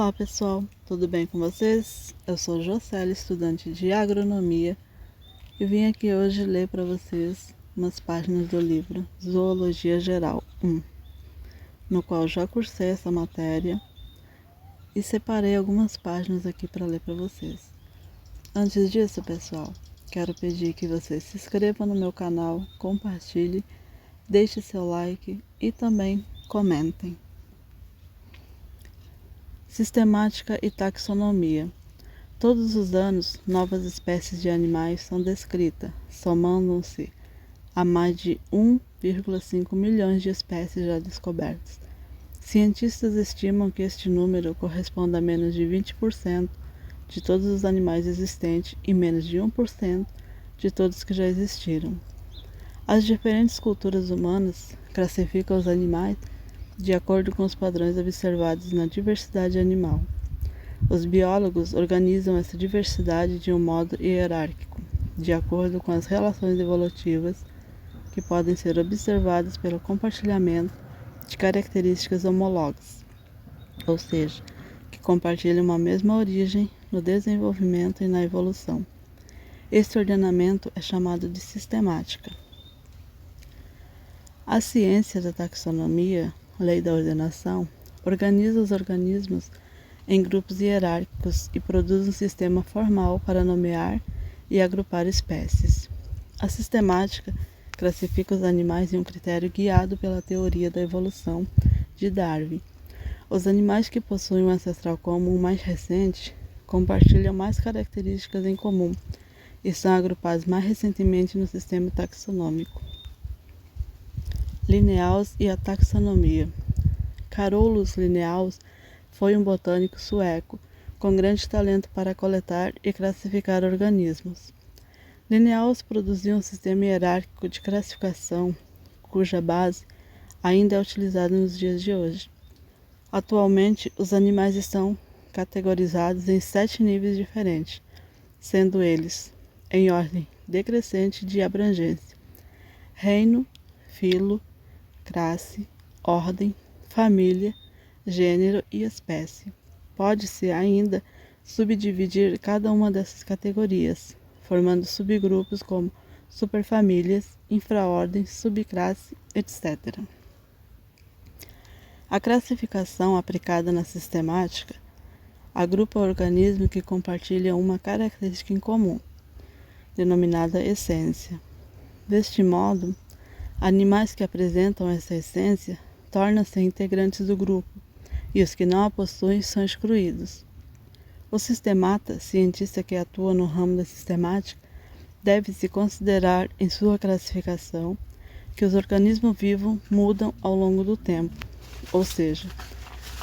Olá pessoal, tudo bem com vocês? Eu sou Jocely, estudante de agronomia, e vim aqui hoje ler para vocês umas páginas do livro Zoologia Geral 1, no qual já cursei essa matéria e separei algumas páginas aqui para ler para vocês. Antes disso, pessoal, quero pedir que vocês se inscrevam no meu canal, compartilhem, deixem seu like e também comentem. Sistemática e taxonomia. Todos os anos, novas espécies de animais são descritas, somando-se a mais de 1,5 milhões de espécies já descobertas. Cientistas estimam que este número corresponde a menos de 20% de todos os animais existentes e menos de 1% de todos que já existiram. As diferentes culturas humanas classificam os animais de acordo com os padrões observados na diversidade animal. Os biólogos organizam essa diversidade de um modo hierárquico, de acordo com as relações evolutivas que podem ser observadas pelo compartilhamento de características homólogas, ou seja, que compartilham uma mesma origem no desenvolvimento e na evolução. Este ordenamento é chamado de sistemática. A ciência da taxonomia, lei da ordenação, organiza os organismos em grupos hierárquicos e produz um sistema formal para nomear e agrupar espécies. A sistemática classifica os animais em um critério guiado pela teoria da evolução de Darwin. Os animais que possuem um ancestral comum mais recente compartilham mais características em comum e são agrupados mais recentemente no sistema taxonômico. Linnaeus e a taxonomia. Carolus Linnaeus foi um botânico sueco com grande talento para coletar e classificar organismos. Linnaeus produziu um sistema hierárquico de classificação cuja base ainda é utilizada nos dias de hoje. Atualmente, os animais estão categorizados em 7 níveis diferentes, sendo eles, em ordem decrescente de abrangência: reino, filo, classe, ordem, família, gênero e espécie. Pode-se ainda subdividir cada uma dessas categorias, formando subgrupos como superfamílias, infraordens, subclasse, etc. A classificação aplicada na sistemática agrupa organismos que compartilham uma característica em comum, denominada essência. Deste modo, animais que apresentam essa essência tornam-se integrantes do grupo, e os que não a possuem são excluídos. O sistemata, cientista que atua no ramo da sistemática, deve-se considerar em sua classificação que os organismos vivos mudam ao longo do tempo, ou seja,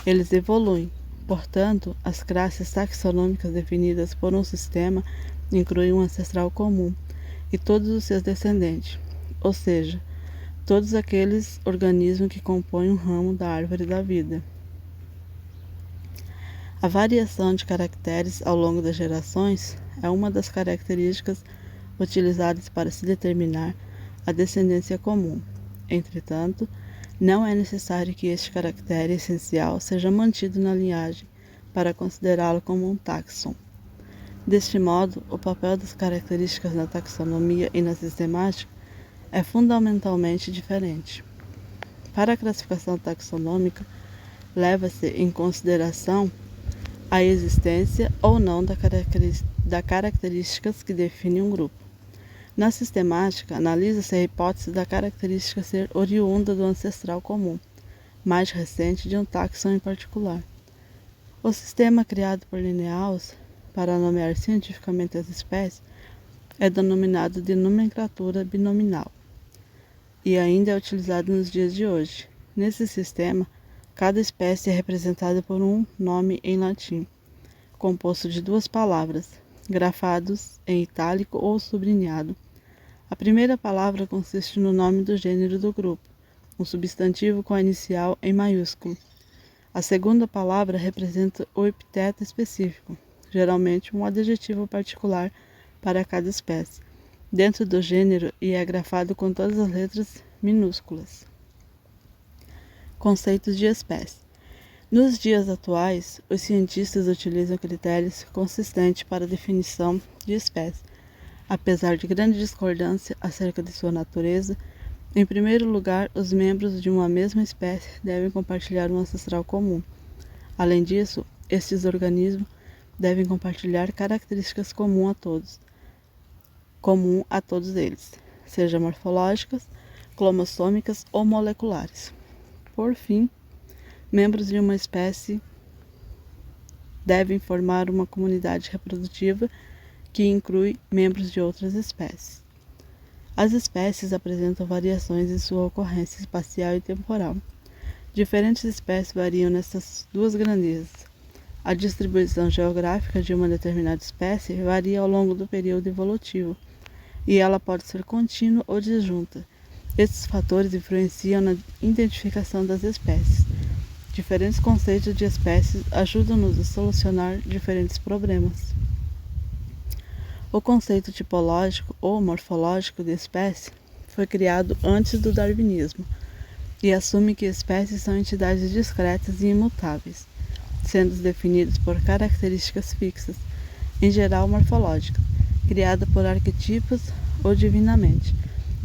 eles evoluem. Portanto, as classes taxonômicas definidas por um sistema incluem um ancestral comum e todos os seus descendentes, ou seja, todos aqueles organismos que compõem um ramo da árvore da vida. A variação de caracteres ao longo das gerações é uma das características utilizadas para se determinar a descendência comum. Entretanto, não é necessário que este caractere essencial seja mantido na linhagem para considerá-lo como um táxon. Deste modo, o papel das características na taxonomia e na sistemática é fundamentalmente diferente. Para a classificação taxonômica, leva-se em consideração a existência ou não da características que definem um grupo. Na sistemática, analisa-se a hipótese da característica ser oriunda do ancestral comum, mais recente de um táxon em particular. O sistema criado por Linnaeus para nomear cientificamente as espécies é denominado de nomenclatura binominal e ainda é utilizado nos dias de hoje. Nesse sistema, cada espécie é representada por um nome em latim, composto de 2 palavras, grafados em itálico ou sublinhado. A primeira palavra consiste no nome do gênero do grupo, um substantivo com a inicial em maiúsculo. A segunda palavra representa o epiteto específico, geralmente um adjetivo particular para cada espécie, dentro do gênero, e é grafado com todas as letras minúsculas. Conceitos de espécie. Nos dias atuais, os cientistas utilizam critérios consistentes para a definição de espécies. Apesar de grande discordância acerca de sua natureza, em primeiro lugar, os membros de uma mesma espécie devem compartilhar um ancestral comum. Além disso, estes organismos devem compartilhar características comuns a todos eles, seja morfológicas, cromossômicas ou moleculares. Por fim, membros de uma espécie devem formar uma comunidade reprodutiva que inclui membros de outras espécies. As espécies apresentam variações em sua ocorrência espacial e temporal. Diferentes espécies variam nessas duas grandezas. A distribuição geográfica de uma determinada espécie varia ao longo do período evolutivo, e ela pode ser contínua ou disjunta. Esses fatores influenciam na identificação das espécies. Diferentes conceitos de espécies ajudam-nos a solucionar diferentes problemas. O conceito tipológico ou morfológico de espécie foi criado antes do darwinismo e assume que espécies são entidades discretas e imutáveis, sendo definidas por características fixas, em geral morfológicas, criadas por arquetipos ou divinamente.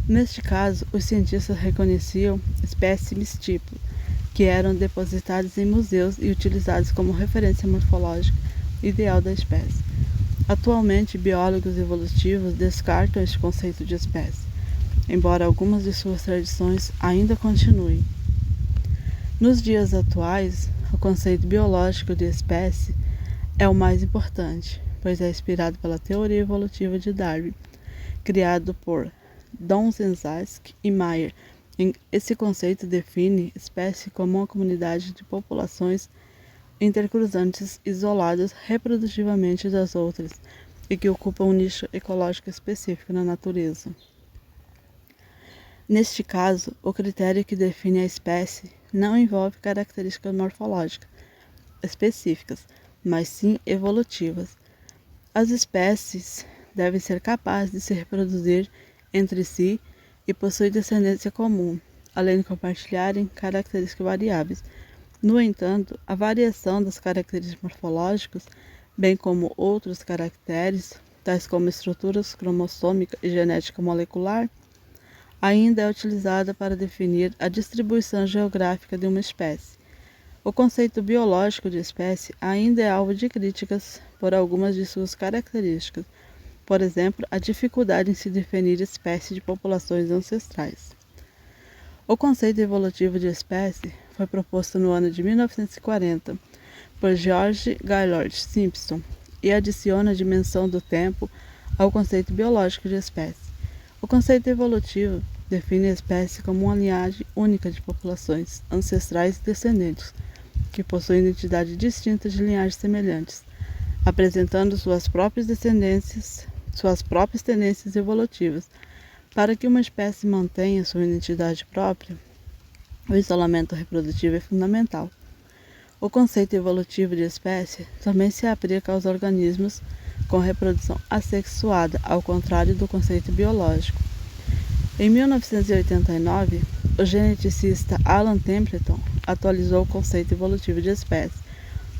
Neste caso, os cientistas reconheciam espécimes tipo, que eram depositados em museus e utilizados como referência morfológica ideal da espécie. Atualmente, biólogos evolutivos descartam este conceito de espécie, embora algumas de suas tradições ainda continuem. Nos dias atuais, o conceito biológico de espécie é o mais importante, pois é inspirado pela teoria evolutiva de Darwin, criado por Donczewski e Mayr. Esse conceito define espécie como uma comunidade de populações intercruzantes isoladas reprodutivamente das outras e que ocupam um nicho ecológico específico na natureza. Neste caso, o critério que define a espécie não envolve características morfológicas específicas, mas sim evolutivas. As espécies devem ser capazes de se reproduzir entre si e possuir descendência comum, além de compartilharem características variáveis. No entanto, a variação das características morfológicas, bem como outros caracteres, tais como estruturas cromossômica e genética molecular, ainda é utilizada para definir a distribuição geográfica de uma espécie. O conceito biológico de espécie ainda é alvo de críticas por algumas de suas características, por exemplo, a dificuldade em se definir espécie de populações ancestrais. O conceito evolutivo de espécie foi proposto no ano de 1940 por George Gaylord Simpson e adiciona a dimensão do tempo ao conceito biológico de espécie. O conceito evolutivo define a espécie como uma linhagem única de populações ancestrais e descendentes, que possuem identidades distintas de linhagens semelhantes, apresentando suas próprias tendências evolutivas. Para que uma espécie mantenha sua identidade própria, o isolamento reprodutivo é fundamental. O conceito evolutivo de espécie também se aplica aos organismos com reprodução assexuada, ao contrário do conceito biológico. Em 1989, o geneticista Alan Templeton atualizou o conceito evolutivo de espécie,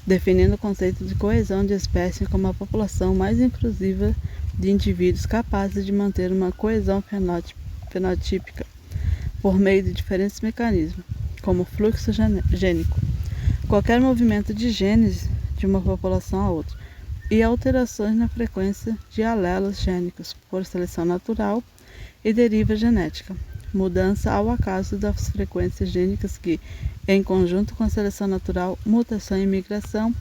definindo o conceito de coesão de espécie como a população mais inclusiva de indivíduos capazes de manter uma coesão fenotípica por meio de diferentes mecanismos, como fluxo gênico, qualquer movimento de genes de uma população a outra, e alterações na frequência de alelos gênicos por seleção natural e deriva genética, mudança ao acaso das frequências gênicas que, em conjunto com a seleção natural, mutação e migração,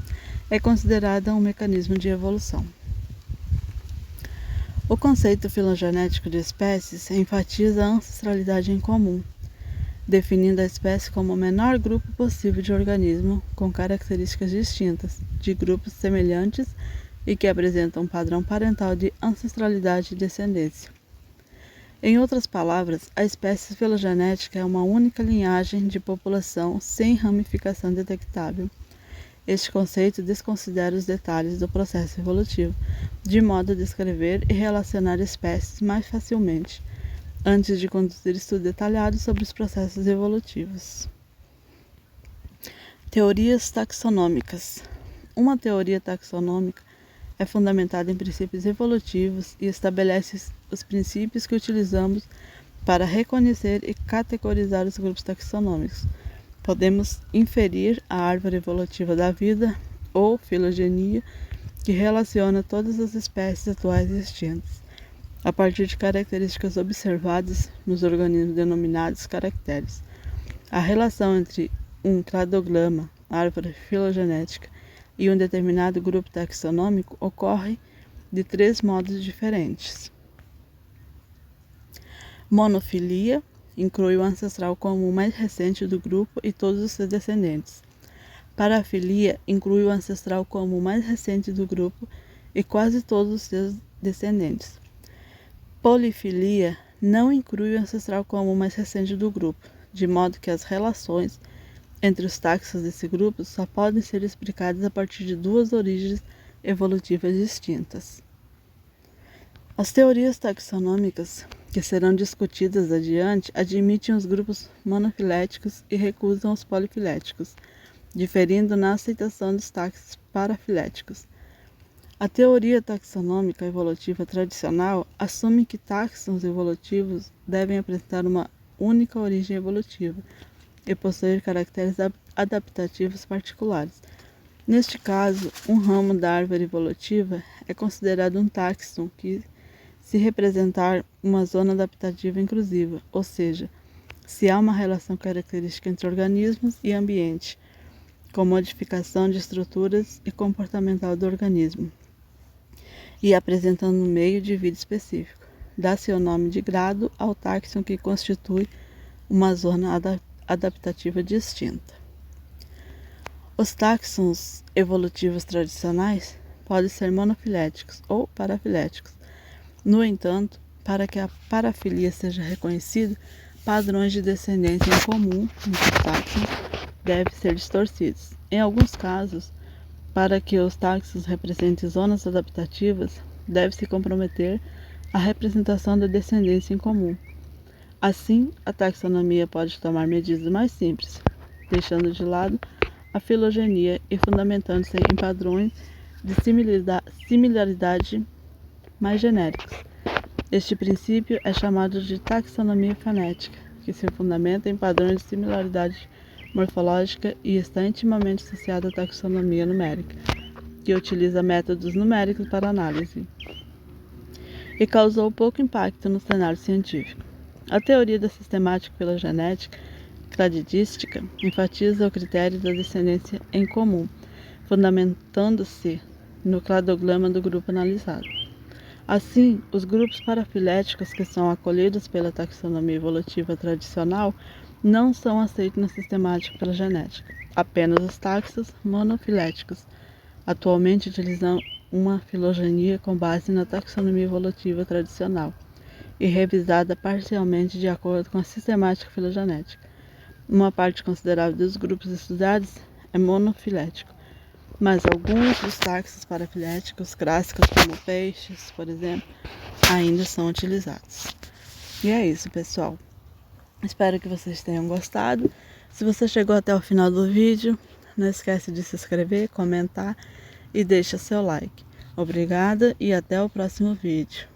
é considerada um mecanismo de evolução. O conceito filogenético de espécies enfatiza a ancestralidade em comum, definindo a espécie como o menor grupo possível de organismos com características distintas, de grupos semelhantes e que apresentam um padrão parental de ancestralidade e descendência. Em outras palavras, a espécie filogenética é uma única linhagem de população sem ramificação detectável. Este conceito desconsidera os detalhes do processo evolutivo, de modo a descrever e relacionar espécies mais facilmente, antes de conduzir estudos detalhados sobre os processos evolutivos. Teorias taxonômicas. Uma teoria taxonômica é fundamentada em princípios evolutivos e estabelece os princípios que utilizamos para reconhecer e categorizar os grupos taxonômicos. Podemos inferir a árvore evolutiva da vida, ou filogenia, que relaciona todas as espécies atuais e extintas, a partir de características observadas nos organismos denominados caracteres. A relação entre um cladograma, árvore filogenética, e um determinado grupo taxonômico ocorre de 3 modos diferentes. Monofilia inclui o ancestral comum mais recente do grupo e todos os seus descendentes. Parafilia inclui o ancestral comum mais recente do grupo e quase todos os seus descendentes. Polifilia não inclui o ancestral comum mais recente do grupo, de modo que as relações entre os taxos desse grupo só podem ser explicadas a partir de 2 origens evolutivas distintas. As teorias taxonômicas que serão discutidas adiante admitem os grupos monofiléticos e recusam os polifiléticos, diferindo na aceitação dos taxos parafiléticos. A teoria taxonômica evolutiva tradicional assume que taxons evolutivos devem apresentar uma única origem evolutiva e possuir caracteres adaptativos particulares. Neste caso, um ramo da árvore evolutiva é considerado um taxon se representar uma zona adaptativa inclusiva, ou seja, se há uma relação característica entre organismos e ambiente, com modificação de estruturas e comportamental do organismo, e apresentando um meio de vida específico. Dá-se o nome de grado ao taxon que constitui uma zona adaptativa distinta. Os taxons evolutivos tradicionais podem ser monofiléticos ou parafiléticos. No entanto, para que a parafilia seja reconhecida, padrões de descendência em comum entre os taxons devem ser distorcidos. Em alguns casos, para que os taxons representem zonas adaptativas, deve-se comprometer a representação da descendência em comum. Assim, a taxonomia pode tomar medidas mais simples, deixando de lado a filogenia e fundamentando-se em padrões de similaridade mais genéricos. Este princípio é chamado de taxonomia fonética, que se fundamenta em padrões de similaridade morfológica e está intimamente associada à taxonomia numérica, que utiliza métodos numéricos para análise, e causou pouco impacto no cenário científico. A teoria da sistemática filogenética cladística enfatiza o critério da descendência em comum, fundamentando-se no cladograma do grupo analisado. Assim, os grupos parafiléticos que são acolhidos pela taxonomia evolutiva tradicional não são aceitos na sistemática filogenética. Apenas os taxons monofiléticos atualmente utilizam uma filogenia com base na taxonomia evolutiva tradicional e revisada parcialmente de acordo com a sistemática filogenética. Uma parte considerável dos grupos estudados é monofilético, mas alguns dos taxons parafiléticos clássicos, como peixes, por exemplo, ainda são utilizados. E é isso, pessoal. Espero que vocês tenham gostado. Se você chegou até o final do vídeo, não esquece de se inscrever, comentar e deixa seu like. Obrigada e até o próximo vídeo.